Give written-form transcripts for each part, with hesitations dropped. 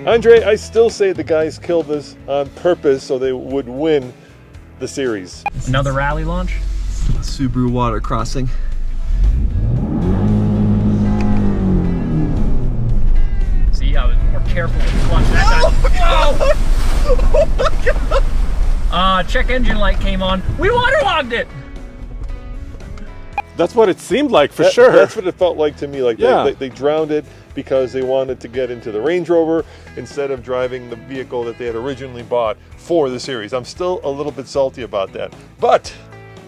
Andre, I still say the guys killed this on purpose so they would win the series. Another rally launch? Subaru water crossing. See, I was more careful with the clutch that time. Oh my God! Check engine light came on. We waterlogged it! That's what it seemed like, for sure. That's what it felt like to me. Like Yeah. they drowned it because they wanted to get into the Range Rover instead of driving the vehicle that they had originally bought for the series. I'm still a little bit salty about that. But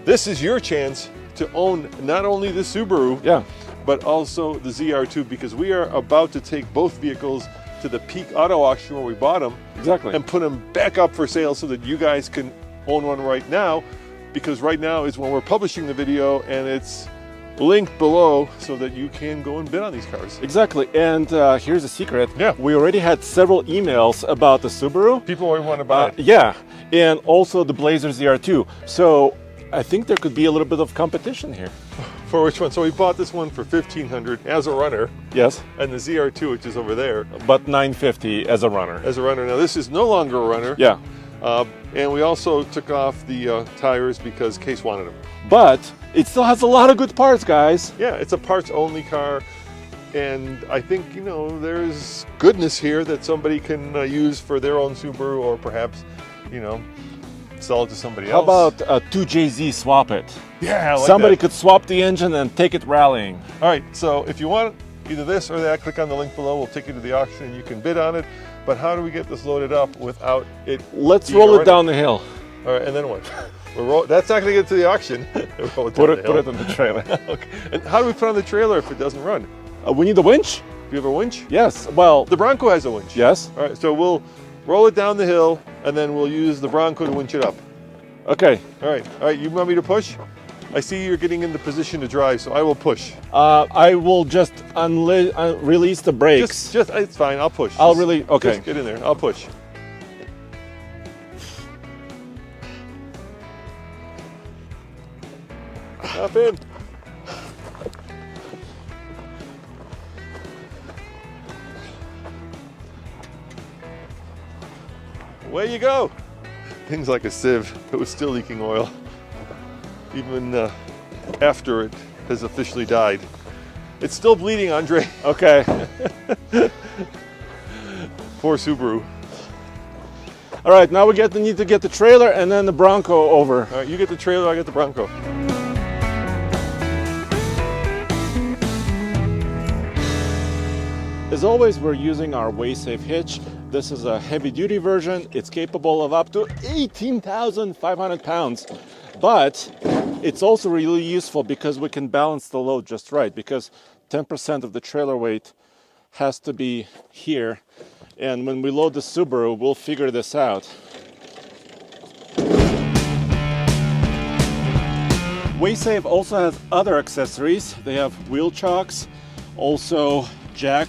this is your chance to own not only the Subaru, Yeah. but also the ZR2, because we are about to take both vehicles to the Peak Auto Auction where we bought them. Exactly. And put them back up for sale so that you guys can own one right now, because right now is when we're publishing the video, and it's linked below so that you can go and bid on these cars. Exactly. And here's a secret. Yeah. We already had several emails about the Subaru. People always want to buy it. Yeah. And also the Blazer ZR2. So I think there could be a little bit of competition here. For which one? So we bought this one for $1,500 as a runner, Yes. and the ZR2, which is over there, But $950 as a runner. as a runner. Now this is no longer a runner. Yeah. And we also took off the tires because Case wanted them. But it still has a lot of good parts, guys. Yeah, it's a parts-only car, and I think, you know, there's goodness here that somebody can use for their own Subaru, or perhaps, you know, sell it to somebody How else. about 2JZ swap it? Yeah, I like Somebody that. could swap the engine and take it rallying. All right, so if you want either this or that, click on the link below. We'll take you to the auction and you can bid on it. But how do we get this loaded up without it? Let's being roll it already- down the hill. All right, and then what? That's not going to get to the auction. Roll Put down it the hill. on the trailer. Okay. And how do we put on the trailer if it doesn't run? We need a winch? Do you have a winch? Yes. Well, The Bronco has a winch. yes. All right, so we'll roll it down the hill, and then we'll use the Bronco to winch it up. Okay. All right. You want me to push? I see you're getting into position to drive, so I will push. I will just release the brakes. Just it's fine. I'll push. I'll Just- really- okay. Just get in there. I'll push. Hop in. Away you go. Things like a sieve. It was still leaking oil, even after it has officially died. It's still bleeding, Andre. Okay. Poor Subaru. All right, now we need to get the trailer and then the Bronco over. All right, you get the trailer, I get the Bronco. As always, we're using our WaySafe hitch. This is a heavy-duty version. It's capable of up to 18,500 pounds. But it's also really useful because we can balance the load just right, because 10% of the trailer weight has to be here. And when we load the Subaru, we'll figure this out. WaySafe also has other accessories. They have wheel chocks, also jack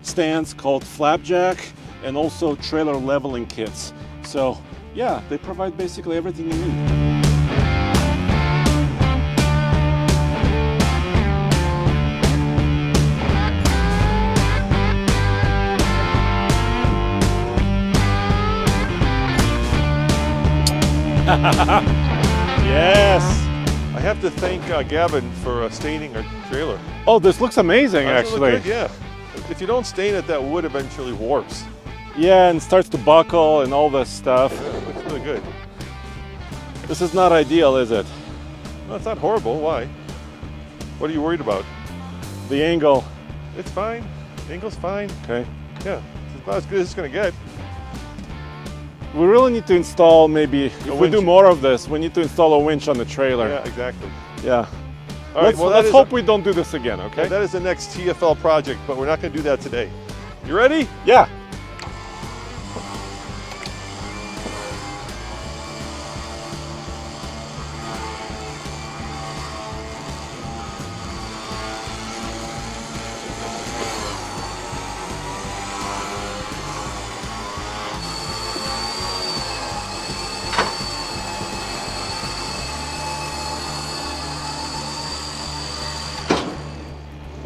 stands called flapjack, and also trailer leveling kits. So yeah, they provide basically everything you need. Yes. I have to thank Gavin for staining our trailer. Oh, this looks amazing, Doesn't it look actually. good? Yeah. If you don't stain it, that wood eventually warps. Yeah, and starts to buckle and all this stuff. Yeah, it looks really good. This is not ideal, is it? No, it's not horrible. Why? What are you worried about? The angle. It's fine. The angle's fine. Okay. Yeah, it's about as good as it's going to get. We really need to install maybe, if we winch. do more of this, we need to install a winch on the trailer. Yeah, exactly. Yeah. All right, Let's hope we don't do this again, okay? That is the next TFL project, but we're not going to do that today. You ready? Yeah.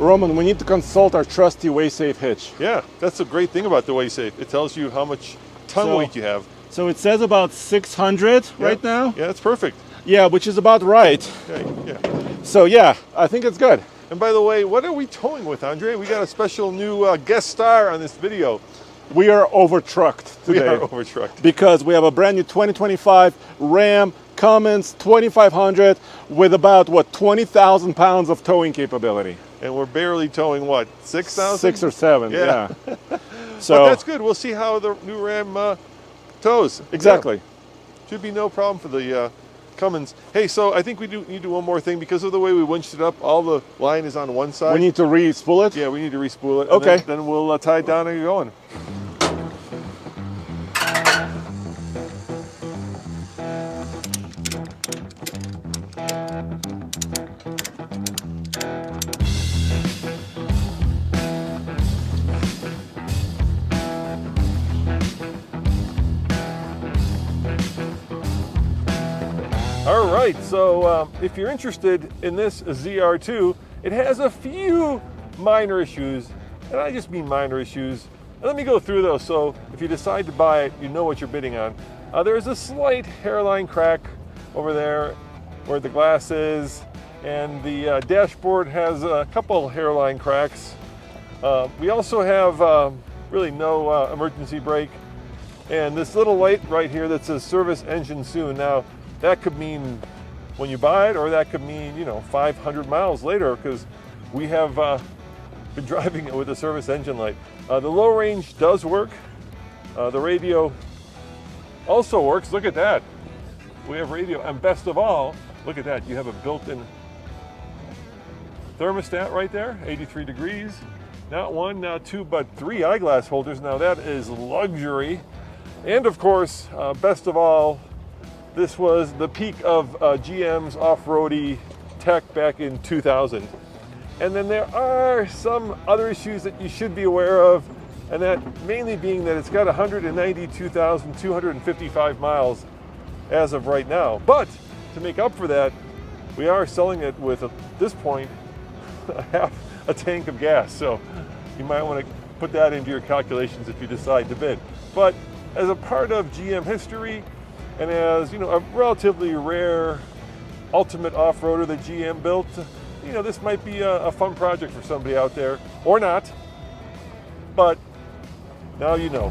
Roman, we need to consult our trusty WaySafe hitch. Yeah, that's a great thing about the WaySafe. It tells you how much ton weight you have. So it says about 600 right now. Yeah, that's perfect. Yeah, which is about right. Yeah. So yeah, I think it's good. And by the way, what are we towing with, Andre? We got a special new guest star on this video. We are over-trucked today. We are over-trucked. Because we have a brand new 2025 Ram Cummins 2500 with about, 20,000 pounds of towing capability. And we're barely towing, what, 6,000? 6 or 7, yeah. So but that's good. We'll see how the new Ram tows. Exactly. Yeah. Should be no problem for the Cummins. Hey, so I think we need to do one more thing. Because of the way we winched it up, all the line is on one side. We need to re-spool it? Yeah, we need to re-spool it. Okay. Then we'll tie it down and get going. All right, so if you're interested in this ZR2, it has a few minor issues, and I just mean minor issues. And let me go through those so if you decide to buy it, you know what you're bidding on. There's a slight hairline crack over there where the glass is, and the dashboard has a couple hairline cracks. We also have really no emergency brake, and this little light right here that says service engine soon. Now, that could mean when you buy it, or that could mean, 500 miles later, because we have been driving it with a service engine light. The low range does work. The radio also works. Look at that. We have radio, and best of all, look at that. You have a built-in thermostat right there, 83 degrees. Not one, not two, but 3 eyeglass holders. Now that is luxury. And of course, best of all, this was the peak of GM's off-roady tech back in 2000. And then there are some other issues that you should be aware of, and that mainly being that it's got 192,255 miles as of right now. But to make up for that, we are selling it with, at this point, half a tank of gas. So you might want to put that into your calculations if you decide to bid. But as a part of GM history, and as a relatively rare ultimate off-roader that GM built, this might be a fun project for somebody out there, or not, but now you know.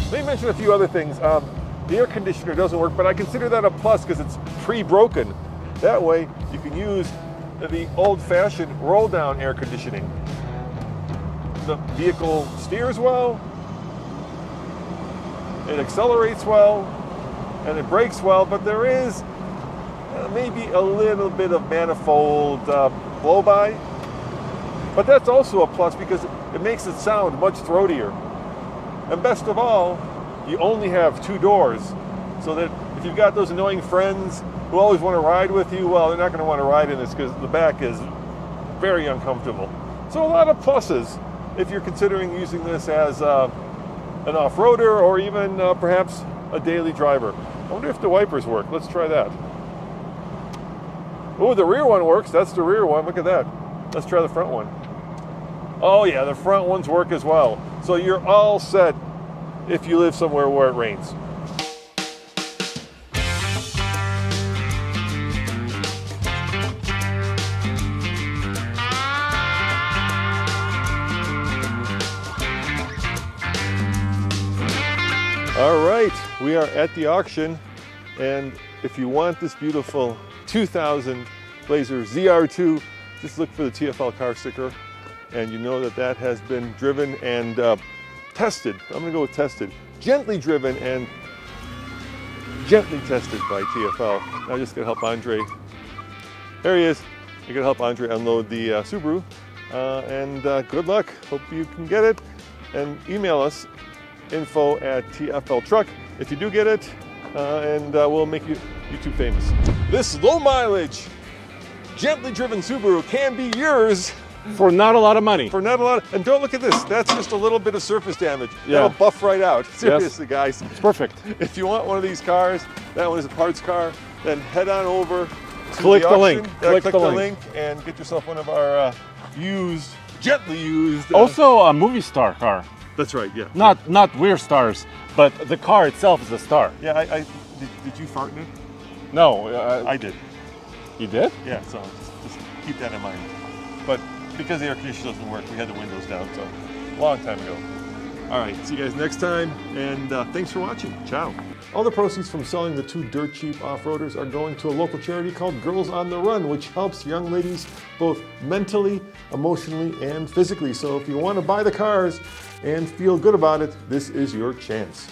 Let me mention a few other things. The air conditioner doesn't work, but I consider that a plus because it's pre-broken. That way, you can use the old-fashioned roll-down air conditioning. The vehicle steers well, it accelerates well, and it brakes well, but there is maybe a little bit of manifold blow-by. But that's also a plus because it makes it sound much throatier. And best of all, you only have 2 doors, so that if you've got those annoying friends who always want to ride with you, well, they're not going to want to ride in this because the back is very uncomfortable. So a lot of pluses if you're considering using this as an off-roader or even perhaps a daily driver. I wonder if the wipers work. Let's try that. Oh, the rear one works. That's the rear one. Look at that. Let's try the front one. Oh yeah, the front ones work as well. So you're all set if you live somewhere where it rains. All right, we are at the auction, and if you want this beautiful 2000 Blazer ZR2, just look for the TFL car sticker, and you know that that has been driven and tested. I'm gonna go with tested. Gently driven and gently tested by TFL. Now I'm just gonna help Andre. There he is. You're gonna help Andre unload the Subaru, and good luck. Hope you can get it, and email us info@TFLtruck if you do get it, and we'll make you YouTube famous. This low mileage, gently driven Subaru can be yours For not a lot of money. For not a lot. And don't look at this. That's just a little bit of surface damage. Yeah. That'll buff right out. Seriously, guys. It's perfect. If you want one of these cars, that one is a parts car, then head on over to Click the auction. link. Click Click the the link and get yourself one of our used, gently used. Also a movie star car. That's right, yeah. Not we're stars, but the car itself is a star. Yeah, did you fart in it? No, I did. you did? Yeah, so just keep that in mind. But because the air conditioner doesn't work, we had the windows down, so long time ago. All right, see you guys next time, and thanks for watching. Ciao. All the proceeds from selling the two dirt cheap off-roaders are going to a local charity called Girls on the Run, which helps young ladies both mentally, emotionally, and physically. So if you want to buy the cars and feel good about it, this is your chance.